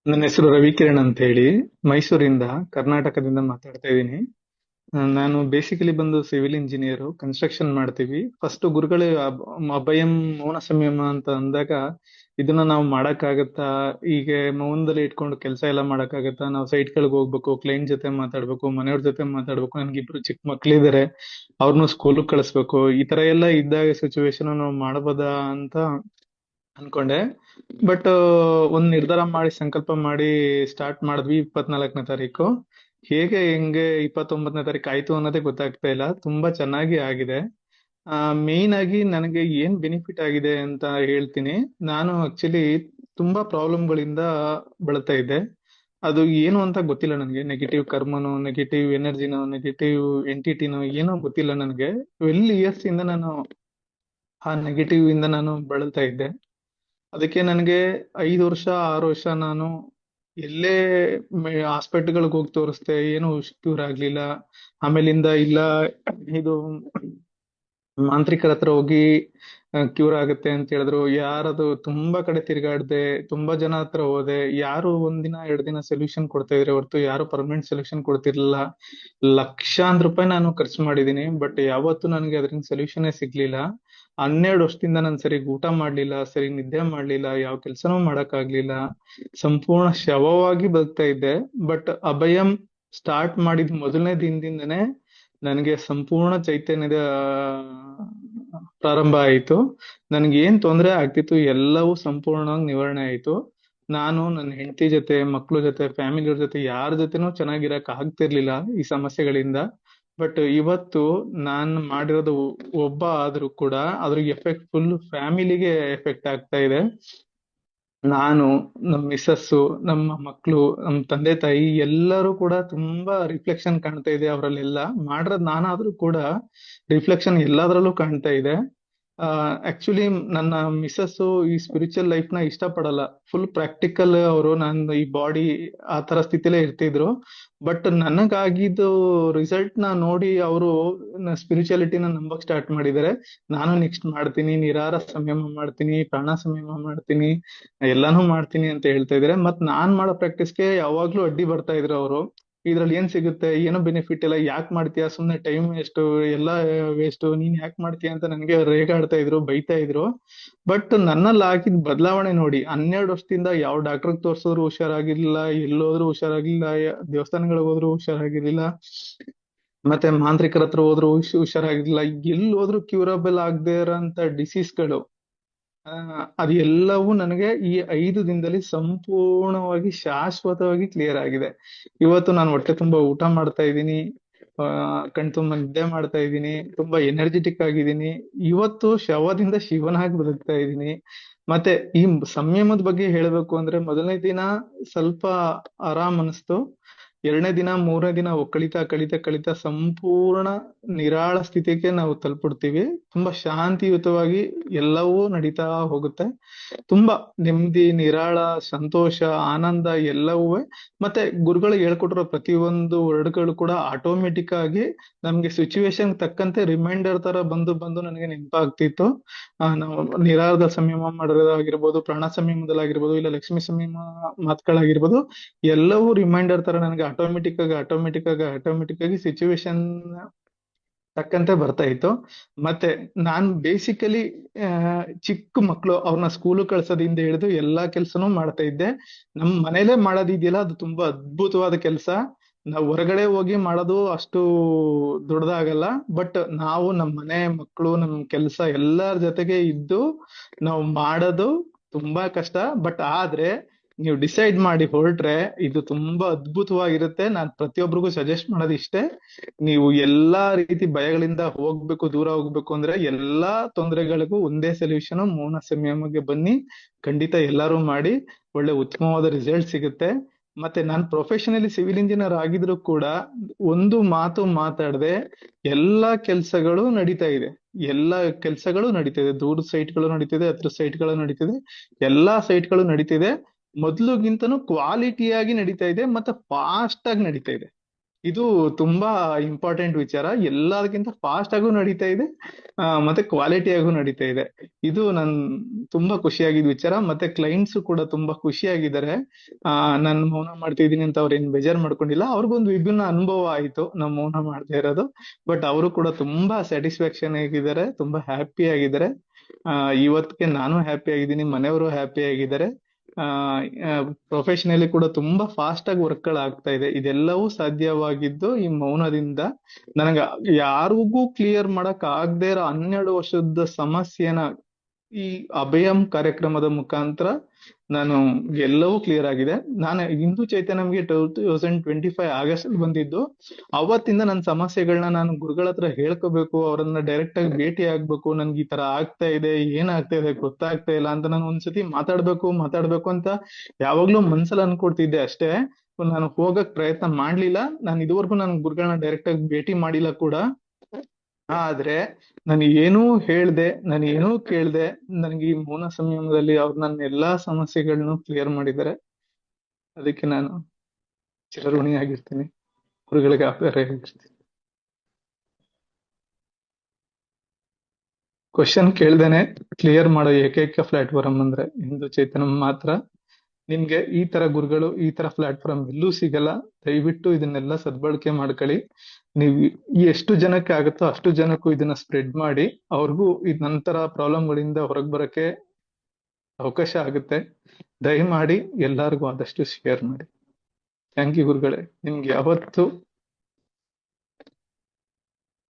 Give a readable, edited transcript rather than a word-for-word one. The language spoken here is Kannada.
ನನ್ನ ಹೆಸರು ರವಿಕಿರಣ್ ಅಂತ ಹೇಳಿ ಮೈಸೂರಿಂದ ಕರ್ನಾಟಕದಿಂದ ಮಾತಾಡ್ತಾ ಇದ್ದೀನಿ. ನಾನು ಬೇಸಿಕಲಿ ಬಂದು ಸಿವಿಲ್ ಇಂಜಿನಿಯರ್, ಕನ್ಸ್ಟ್ರಕ್ಷನ್ ಮಾಡ್ತೀವಿ. ಫಸ್ಟ್ ಗುರುಗಳು ಅಭಯಂ ಮೌನ ಸಂಯಮ ಅಂತ ಅಂದಾಗ ಇದನ್ನ ನಾವು ಮಾಡಕ್ಕಾಗತ್ತಾ, ಹೀಗೆ ಮೌನದಲ್ಲಿ ಇಟ್ಕೊಂಡು ಕೆಲಸ ಎಲ್ಲ ಮಾಡಕ್ಕಾಗತ್ತಾ, ನಾವು ಸೈಟ್ಗಳಿಗೆ ಹೋಗ್ಬೇಕು, ಕ್ಲೈಂಟ್ ಜೊತೆ ಮಾತಾಡ್ಬೇಕು, ಮನೆಯವ್ರ ಜೊತೆ ಮಾತಾಡ್ಬೇಕು, ನನ್ಗಿಬ್ರು ಚಿಕ್ಕ ಮಕ್ಳಿದಾರೆ, ಅವ್ರನ್ನು ಸ್ಕೂಲ್ ಕಳಿಸ್ಬೇಕು, ಈ ತರ ಎಲ್ಲ ಇದ್ದಾಗ ಸಿಚುವೇಶನ್ ನಾವು ಮಾಡಬಹುದಾ ಅಂತ ಅನ್ಕೊಂಡೆ. ಬಟ್ ಒಂದ್ ನಿರ್ಧಾರ ಮಾಡಿ ಸಂಕಲ್ಪ ಮಾಡಿ ಸ್ಟಾರ್ಟ್ ಮಾಡಿದ್ವಿ 24ನೇ ತಾರೀಕು. ಹೇಗೆ ಹೆಂಗೆ 29ನೇ ತಾರೀಕು ಆಯ್ತು ಅನ್ನೋದೇ ಗೊತ್ತಾಗ್ತಾ ಇಲ್ಲ. ತುಂಬಾ ಚೆನ್ನಾಗಿ ಆಗಿದೆ. ಮೇನ್ ಆಗಿ ನನಗೆ ಏನ್ ಬೆನಿಫಿಟ್ ಆಗಿದೆ ಅಂತ ಹೇಳ್ತೀನಿ. ನಾನು ಆಕ್ಚುಲಿ ತುಂಬಾ ಪ್ರಾಬ್ಲಮ್ಗಳಿಂದ ಬಳಲ್ತಾ ಇದ್ದೆ. ಅದು ಏನು ಅಂತ ಗೊತ್ತಿಲ್ಲ ನನಗೆ. ನೆಗೆಟಿವ್ ಕರ್ಮನೋ, ನೆಗೆಟಿವ್ ಎನರ್ಜಿನೋ, ನೆಗೆಟಿವ್ ಎಂಟಿಟಿನೋ ಏನೋ ಗೊತ್ತಿಲ್ಲ ನನಗೆ. 12 ಇಯರ್ಸ್ ಇಂದ ನಾನು ಆ ನೆಗೆಟಿವ್ ಇಂದ ನಾನು ಬಳಲ್ತಾ ಇದ್ದೆ. ಅದಕ್ಕೆ ನನಗೆ 5 ವರ್ಷ 6 ವರ್ಷ ನಾನು ಎಲ್ಲೇ ಹಾಸ್ಪಿಟಲ್ಗಳಿಗೆ ಹೋಗಿ ತೋರಿಸ್ದೆ, ಏನು ಕ್ಯೂರ್ ಆಗ್ಲಿಲ್ಲ. ಆಮೇಲಿಂದ ಇಲ್ಲ, ಇದು ಮಾಂತ್ರಿಕರ ಹತ್ರ ಹೋಗಿ ಕ್ಯೂರ್ ಆಗುತ್ತೆ ಅಂತ ಹೇಳಿದ್ರು. ಯಾರದು ತುಂಬಾ ಕಡೆ ತಿರುಗಾಡ್ದೆ, ತುಂಬಾ ಜನ ಹತ್ರ ಹೋದೆ, ಯಾರು ಒಂದಿನ 2 ದಿನ ಸೊಲ್ಯೂಷನ್ ಕೊಡ್ತಾ ಇದ್ರೆ ಹೊರತು ಯಾರು ಪರ್ಮನೆಂಟ್ ಸೊಲ್ಯೂಷನ್ ಕೊಡ್ತಿರ್ಲಿಲ್ಲ. ಲಕ್ಷಾಂತರ ರೂಪಾಯಿ ನಾನು ಖರ್ಚು ಮಾಡಿದೀನಿ, ಬಟ್ ಯಾವತ್ತೂ ನನಗೆ ಅದರಿಂದ ಸೊಲ್ಯೂಷನ್ ಸಿಗ್ಲಿಲ್ಲ. 12 ವರ್ಷದಿಂದ ನಾನು ಸರಿ ಊಟ ಮಾಡ್ಲಿಲ್ಲ, ಸರಿ ನಿದ್ದೆ ಮಾಡ್ಲಿಲ್ಲ, ಯಾವ ಕೆಲ್ಸನೂ ಮಾಡಕ್ ಆಗ್ಲಿಲ್ಲ. ಸಂಪೂರ್ಣ ಶವವಾಗಿ ಬದುಕ್ತಾ ಇದ್ದೆ. ಬಟ್ ಅಭಯಂ ಸ್ಟಾರ್ಟ್ ಮಾಡಿದ ಮೊದಲನೇ ದಿನದಿಂದನೇ ನನಗೆ ಸಂಪೂರ್ಣ ಚೈತನ್ಯದ ಪ್ರಾರಂಭ ಆಯಿತು. ನನ್ಗೆ ಏನ್ ತೊಂದರೆ ಆಗ್ತಿತ್ತು ಎಲ್ಲವೂ ಸಂಪೂರ್ಣವಾಗಿ ನಿವಾರಣೆ ಆಯಿತು. ನಾನು ನನ್ನ ಹೆಂಡತಿ ಜೊತೆ, ಮಕ್ಳು ಜೊತೆ, ಫ್ಯಾಮಿಲಿಯವ್ರ ಜೊತೆ ಯಾರ ಜೊತೆನೂ ಚೆನ್ನಾಗಿರಕ್ ಆಗ್ತಿರ್ಲಿಲ್ಲ ಈ ಸಮಸ್ಯೆಗಳಿಂದ. ಬಟ್ ಇವತ್ತು ನಾನ್ ಮಾಡಿರೋದು ಒಬ್ಬ ಆದ್ರೂ ಕೂಡ ಅದ್ರ ಎಫೆಕ್ಟ್ ಫುಲ್ ಫ್ಯಾಮಿಲಿಗೆ ಎಫೆಕ್ಟ್ ಆಗ್ತಾ ಇದೆ. ನಾನು, ನಮ್ ಮಿಸ್ಸಸ್ಸು, ನಮ್ಮ ಮಕ್ಳು, ನಮ್ ತಂದೆ ತಾಯಿ ಎಲ್ಲರೂ ಕೂಡ ತುಂಬಾ ರಿಫ್ಲೆಕ್ಷನ್ ಕಾಣ್ತಾ ಇದೆ ಅವರಲ್ಲೆಲ್ಲ. ಮಾಡಿರೋದ್ ನಾನಾದ್ರೂ ಕೂಡ ರಿಫ್ಲೆಕ್ಷನ್ ಎಲ್ಲಾದ್ರಲ್ಲೂ ಕಾಣ್ತಾ ಇದೆ. ಆಕ್ಚುಲಿ ನನ್ನ ಮಿಸ್ಸಸ್ ಈ ಸ್ಪಿರಿಚುವಲ್ ಲೈಫ್ ನ ಇಷ್ಟಪಡಲ್ಲ. ಫುಲ್ ಪ್ರಾಕ್ಟಿಕಲ್ ಅವರು. ನಾನು ಈ ಬಾಡಿ ಆ ತರ ಸ್ಥಿತಿಲೇ ಇರ್ತಿದ್ರು. ಬಟ್ ನನಗಾಗಿದ್ದು ರಿಸಲ್ಟ್ ನ ನೋಡಿ ಅವರು ಸ್ಪಿರಿಚುಯಾಲಿಟಿನ ನಂಬಕ್ ಸ್ಟಾರ್ಟ್ ಮಾಡಿದ್ದಾರೆ. ನಾನು ನೆಕ್ಸ್ಟ್ ಮಾಡ್ತೀನಿ, ನಿರಾರ ಸಂಯಮ ಮಾಡ್ತೀನಿ, ಪ್ರಾಣ ಸಂಯಮ ಮಾಡ್ತೀನಿ, ಎಲ್ಲಾನು ಮಾಡ್ತೀನಿ ಅಂತ ಹೇಳ್ತಾ ಇದಾರೆ. ಮತ್ ನಾನ್ ಮಾಡೋ ಪ್ರಾಕ್ಟೀಸ್ಗೆ ಯಾವಾಗ್ಲೂ ಅಡ್ಡಿ ಬರ್ತಾ ಇದ್ರು ಅವರು. ಇದ್ರಲ್ಲಿ ಏನ್ ಸಿಗುತ್ತೆ, ಏನೋ ಬೆನಿಫಿಟ್ ಇಲ್ಲ, ಯಾಕೆ ಮಾಡ್ತೀಯಾ, ಸುಮ್ನೆ ಟೈಮ್ ವೇಸ್ಟ್, ಎಲ್ಲ ವೇಸ್ಟ್, ನೀನ್ ಯಾಕೆ ಮಾಡ್ತೀಯ ಅಂತ ನನ್ಗೆ ರೇಗಾಡ್ತಾ ಇದ್ರು, ಬೈತಾ ಇದ್ರು. ಬಟ್ ನನ್ನಲ್ಲಿ ಆಗಿದ್ ಬದಲಾವಣೆ ನೋಡಿ, 12 ವರ್ಷದಿಂದ ಯಾವ ಡಾಕ್ಟರ್ ತೋರ್ಸಿದ್ರು ಹುಷಾರಾಗಿರ್ಲಿಲ್ಲ, ಎಲ್ಲೋದ್ರು ಹುಷಾರಾಗಿಲ್ಲ, ದೇವಸ್ಥಾನಗಳಿಗೆ ಹೋದ್ರು ಹುಷಾರಾಗಿರ್ಲಿಲ್ಲ, ಮತ್ತೆ ಮಾಂತ್ರಿಕರ ಹತ್ರ ಹೋದ್ರು ಹುಷಾರಾಗಿರ್ಲಿಲ್ಲ. ಎಲ್ಲಿ ಹೋದ್ರು ಕ್ಯೂರಬಲ್ ಆಗದೆ ಇರೋಂತ ಡಿಸೀಸ್ಗಳು ಅದು ಎಲ್ಲವೂ ನನಗೆ ಈ 5 ದಿನದಲ್ಲಿ ಸಂಪೂರ್ಣವಾಗಿ ಶಾಶ್ವತವಾಗಿ ಕ್ಲಿಯರ್ ಆಗಿದೆ. ಇವತ್ತು ನಾನು ಹೊಟ್ಟೆ ತುಂಬಾ ಊಟ ಮಾಡ್ತಾ ಇದ್ದೀನಿ, ಕಣ್ ತುಂಬಾ ನಿದ್ದೆ ಮಾಡ್ತಾ ಇದ್ದೀನಿ, ತುಂಬಾ ಎನರ್ಜೆಟಿಕ್ ಆಗಿದ್ದೀನಿ. ಇವತ್ತು ಶವದಿಂದ ಶಿವನಾಗಿ ಬದುಕ್ತಾ ಇದ್ದೀನಿ. ಮತ್ತೆ ಈ ಸಂಯಮದ ಬಗ್ಗೆ ಹೇಳ್ಬೇಕು ಅಂದ್ರೆ, ಮೊದಲನೇ ದಿನ ಸ್ವಲ್ಪ ಆರಾಮ್ ಅನಿಸ್ತು. 2ನೇ ದಿನ 3ನೇ ದಿನ ಕಳಿತಾ ಕಳಿತಾ ಕಳಿತಾ ಸಂಪೂರ್ಣ ನಿರಾಳ ಸ್ಥಿತಿಗೆ ನಾವು ತಲುಪಿಡ್ತೀವಿ. ತುಂಬಾ ಶಾಂತಿಯುತವಾಗಿ ಎಲ್ಲವೂ ನಡೀತಾ ಹೋಗುತ್ತೆ. ತುಂಬಾ ನೆಮ್ಮದಿ, ನಿರಾಳ, ಸಂತೋಷ, ಆನಂದ ಎಲ್ಲವೂ. ಮತ್ತೆ ಗುರುಗಳು ಹೇಳ್ಕೊಟ್ಟಿರೋ ಪ್ರತಿಯೊಂದು ವರ್ಡ್ಗಳು ಕೂಡ ಆಟೋಮೆಟಿಕ್ ಆಗಿ ನಮ್ಗೆ ಸಿಚುವೇಶನ್ ತಕ್ಕಂತೆ ರಿಮೈಂಡರ್ ತರ ಬಂದು ಬಂದು ನನಗೆ ನೆನಪಾಗ್ತಿತ್ತು. ನಾವು ನಿರಾಳದ ಸಂಯಮ ಮಾಡೋದಾಗಿರ್ಬೋದು, ಪ್ರಾಣ ಸಂಯಮದಲ್ಲಾಗಿರ್ಬೋದು, ಇಲ್ಲ ಲಕ್ಷ್ಮೀ ಸಂಯಮ ಮಾತುಗಳಾಗಿರ್ಬೋದು, ಎಲ್ಲವೂ ರಿಮೈಂಡರ್ ತರ ನನಗೆ ಆಟೋಮೆಟಿಕ್ ಆಗಿ ಸಿಚುವೇಶನ್ ತಕ್ಕಂತೆ ಬರ್ತಾ ಇತ್ತು. ಮತ್ತೆ ನಾನ್ ಬೇಸಿಕಲಿ ಚಿಕ್ಕ ಮಕ್ಳು ಅವ್ರನ್ನ ಸ್ಕೂಲ್ ಕಳ್ಸೋದಿಂದ ಹಿಡಿದು ಎಲ್ಲಾ ಕೆಲ್ಸನೂ ಮಾಡ್ತಾ ಇದ್ದೆ. ನಮ್ ಮನೇಲೆ ಮಾಡೋದಿದೆಯಲ್ಲ, ಅದು ತುಂಬಾ ಅದ್ಭುತವಾದ ಕೆಲಸ. ನಾವ್ ಹೊರಗಡೆ ಹೋಗಿ ಮಾಡೋದು ಅಷ್ಟು ದೊಡ್ಡದಾಗಲ್ಲ. ಬಟ್ ನಾವು ನಮ್ ಮನೆ ಮಕ್ಳು, ನಮ್ ಕೆಲ್ಸ ಎಲ್ಲಾರ್ ಜೊತೆಗೆ ಇದ್ದು ನಾವು ಮಾಡೋದು ತುಂಬಾ ಕಷ್ಟ. ಬಟ್ ಆದ್ರೆ ನೀವು ಡಿಸೈಡ್ ಮಾಡಿ ಹೊರಟ್ರೆ ಇದು ತುಂಬಾ ಅದ್ಭುತವಾಗಿರುತ್ತೆ. ನಾನ್ ಪ್ರತಿಯೊಬ್ಬರಿಗೂ ಸಜೆಸ್ಟ್ ಮಾಡೋದು ಇಷ್ಟೇ: ನೀವು ಎಲ್ಲಾ ರೀತಿ ಭಯಗಳಿಂದ ಹೋಗ್ಬೇಕು, ದೂರ ಹೋಗ್ಬೇಕು ಅಂದ್ರೆ ಎಲ್ಲಾ ತೊಂದರೆಗಳಿಗೂ ಒಂದೇ ಸೊಲ್ಯೂಷನ್, ಮೌನ ಸಂಯಮಕ್ಕೆ ಬನ್ನಿ. ಖಂಡಿತ ಎಲ್ಲರೂ ಮಾಡಿ, ಒಳ್ಳೆ ಉತ್ತಮವಾದ ರಿಸಲ್ಟ್ ಸಿಗುತ್ತೆ. ಮತ್ತೆ ನಾನ್ ಪ್ರೊಫೆಷನಲಿ ಸಿವಿಲ್ ಇಂಜಿನಿಯರ್ ಆಗಿದ್ರು ಕೂಡ ಒಂದು ಮಾತು ಮಾತಾಡದೆ ಎಲ್ಲಾ ಕೆಲ್ಸಗಳು ನಡೀತಾ ಇದೆ. ಎಲ್ಲಾ ಕೆಲ್ಸಗಳು ನಡೀತಿದೆ, ದೂರದ ಸೈಟ್ಗಳು ನಡೀತಿದೆ, ಹತ್ರ ಸೈಟ್ಗಳು ನಡೀತಿದೆ, ಎಲ್ಲಾ ಸೈಟ್ಗಳು ನಡೀತಿದೆ. ಮೊದ್ಲುಗಿಂತನೂ ಕ್ವಾಲಿಟಿಯಾಗಿ ನಡೀತಾ ಇದೆ, ಮತ್ತೆ ಫಾಸ್ಟ್ ಆಗಿ ನಡೀತಾ ಇದೆ. ಇದು ತುಂಬಾ ಇಂಪಾರ್ಟೆಂಟ್ ವಿಚಾರ. ಎಲ್ಲದಕ್ಕಿಂತ ಫಾಸ್ಟ್ ಆಗೂ ನಡೀತಾ ಇದೆ, ಮತ್ತೆ ಕ್ವಾಲಿಟಿಯಾಗೂ ನಡೀತಾ ಇದೆ. ಇದು ತುಂಬಾ ಖುಷಿಯಾಗಿದ್ ವಿಚಾರ. ಮತ್ತೆ ಕ್ಲೈಂಟ್ಸ್ ಕೂಡ ತುಂಬಾ ಖುಷಿಯಾಗಿದ್ದಾರೆ. ನಾನು ಮೌನ ಮಾಡ್ತಾ ಇದೀನಿ ಅಂತ ಅವ್ರೇನ್ ಬೇಜಾರ್ ಮಾಡ್ಕೊಂಡಿಲ್ಲ. ಅವ್ರಿಗೊಂದು ವಿಭಿನ್ನ ಅನುಭವ ಆಯ್ತು ನಾವು ಮೌನ ಮಾಡ್ತಾ ಇರೋದು. ಬಟ್ ಅವರು ಕೂಡ ತುಂಬಾ ಸ್ಯಾಟಿಸ್ಫ್ಯಾಕ್ಷನ್ ಆಗಿದ್ದಾರೆ, ತುಂಬಾ ಹ್ಯಾಪಿ ಆಗಿದ್ದಾರೆ. ಇವತ್ತಿಗೆ ನಾನು ಹ್ಯಾಪಿ ಆಗಿದ್ದೀನಿ, ಮನೆಯವರು ಹ್ಯಾಪಿ ಆಗಿದ್ದಾರೆ. ಆ ಪ್ರೊಫೆಷನಲಿ ಕೂಡ ತುಂಬಾ ಫಾಸ್ಟ್ ಆಗಿ ವರ್ಕ್ಗಳು ಆಗ್ತಾ ಇದೆ. ಇದೆಲ್ಲವೂ ಸಾಧ್ಯವಾಗಿದ್ದು ಈ ಮೌನದಿಂದ. ನನಗ ಯಾರಿಗೂ ಕ್ಲಿಯರ್ ಮಾಡಕ್ ಆಗದೆ ಇರೋ 12 ವರ್ಷದ ಸಮಸ್ಯೆನ ಈ ಅಭಯಂ ಕಾರ್ಯಕ್ರಮದ ಮುಖಾಂತರ ನಾನು ಎಲ್ಲವೂ ಕ್ಲಿಯರ್ ಆಗಿದೆ. ನಾನು ಹಿಂದೂ ಚೈತನ್ಯಂಗೆ 2025 ಆಗಸ್ಟ್ ಅಲ್ಲಿ ಬಂದಿದ್ದು. ಅವತ್ತಿಂದ ನನ್ನ ಸಮಸ್ಯೆಗಳನ್ನ ನಾನು ಗುರುಗಳ ಹತ್ರ ಹೇಳ್ಕೋಬೇಕು, ಅವರನ್ನ ಡೈರೆಕ್ಟ್ ಆಗಿ ಭೇಟಿ ಆಗ್ಬೇಕು, ನನ್ಗೆ ಈ ತರ ಆಗ್ತಾ ಇದೆ, ಏನಾಗ್ತಾ ಇದೆ ಗೊತ್ತಾಗ್ತಾ ಇಲ್ಲ ಅಂತ ನಾನು ಒಂದ್ಸತಿ ಮಾತಾಡ್ಬೇಕು ಅಂತ ಯಾವಾಗ್ಲೂ ಮನ್ಸಲ್ಲಿ ಅನ್ಕೊಳ್ತಿದ್ದೆ ಅಷ್ಟೇ. ನಾನು ಹೋಗಕ್ ಪ್ರಯತ್ನ ಮಾಡ್ಲಿಲ್ಲ. ನಾನು ಇದುವರೆಗೂ ನಾನು ಗುರುಗಳನ್ನ ಡೈರೆಕ್ಟ್ ಆಗಿ ಭೇಟಿ ಮಾಡಿಲ್ಲ ಕೂಡ. ಆದ್ರೆ ನಾನು ಏನೂ ಹೇಳ್ದೆ, ನಾನು ಏನೂ ಕೇಳ್ದೆ, ನನಗೆ ಈ ಮೌನ ಸಂಯಮದಲ್ಲಿ ಅವ್ರು ನನ್ನ ಎಲ್ಲಾ ಸಮಸ್ಯೆಗಳನ್ನು ಕ್ಲಿಯರ್ ಮಾಡಿದ್ದಾರೆ. ಅದಕ್ಕೆ ನಾನು ಚಿರಋಣಿಯಾಗಿರ್ತೀನಿ, ಗುರುಗಳಿಗೆ ಆಭಾರಿಯಾಗಿರ್ತೀನಿ. ಕ್ವಶನ್ ಕೇಳ್ದೇನೆ ಕ್ಲಿಯರ್ ಮಾಡೋ ಏಕೈಕ ಪ್ಲಾಟ್ಫಾರ್ಮ್ ಅಂದ್ರೆ ಹಿಂದೂ ಚೈತನ್ಯ ಮಾತ್ರ. ನಿಮ್ಗೆ ಈ ತರ ಗುರುಗಳು, ಈ ತರ ಪ್ಲಾಟ್ಫಾರ್ಮ್ ಎಲ್ಲೂ ಸಿಗಲ್ಲ. ದಯವಿಟ್ಟು ಇದನ್ನೆಲ್ಲ ಸದ್ಬಳಕೆ ಮಾಡ್ಕೊಳ್ಳಿ. ನೀವು ಎಷ್ಟು ಜನಕ್ಕೆ ಆಗುತ್ತೋ ಅಷ್ಟು ಜನಕ್ಕೂ ಇದನ್ನ ಸ್ಪ್ರೆಡ್ ಮಾಡಿ. ಅವ್ರಿಗೂ ನಂತರ ಪ್ರಾಬ್ಲಮ್ಗಳಿಂದ ಹೊರಗೆ ಬರಕ್ಕೆ ಅವಕಾಶ ಆಗುತ್ತೆ. ದಯಮಾಡಿ ಎಲ್ಲಾರ್ಗೂ ಆದಷ್ಟು ಶೇರ್ ಮಾಡಿ. ಥ್ಯಾಂಕ್ ಯು ಗುರುಗಳೇ. ನಿಮ್ಗೆ ಯಾವತ್ತು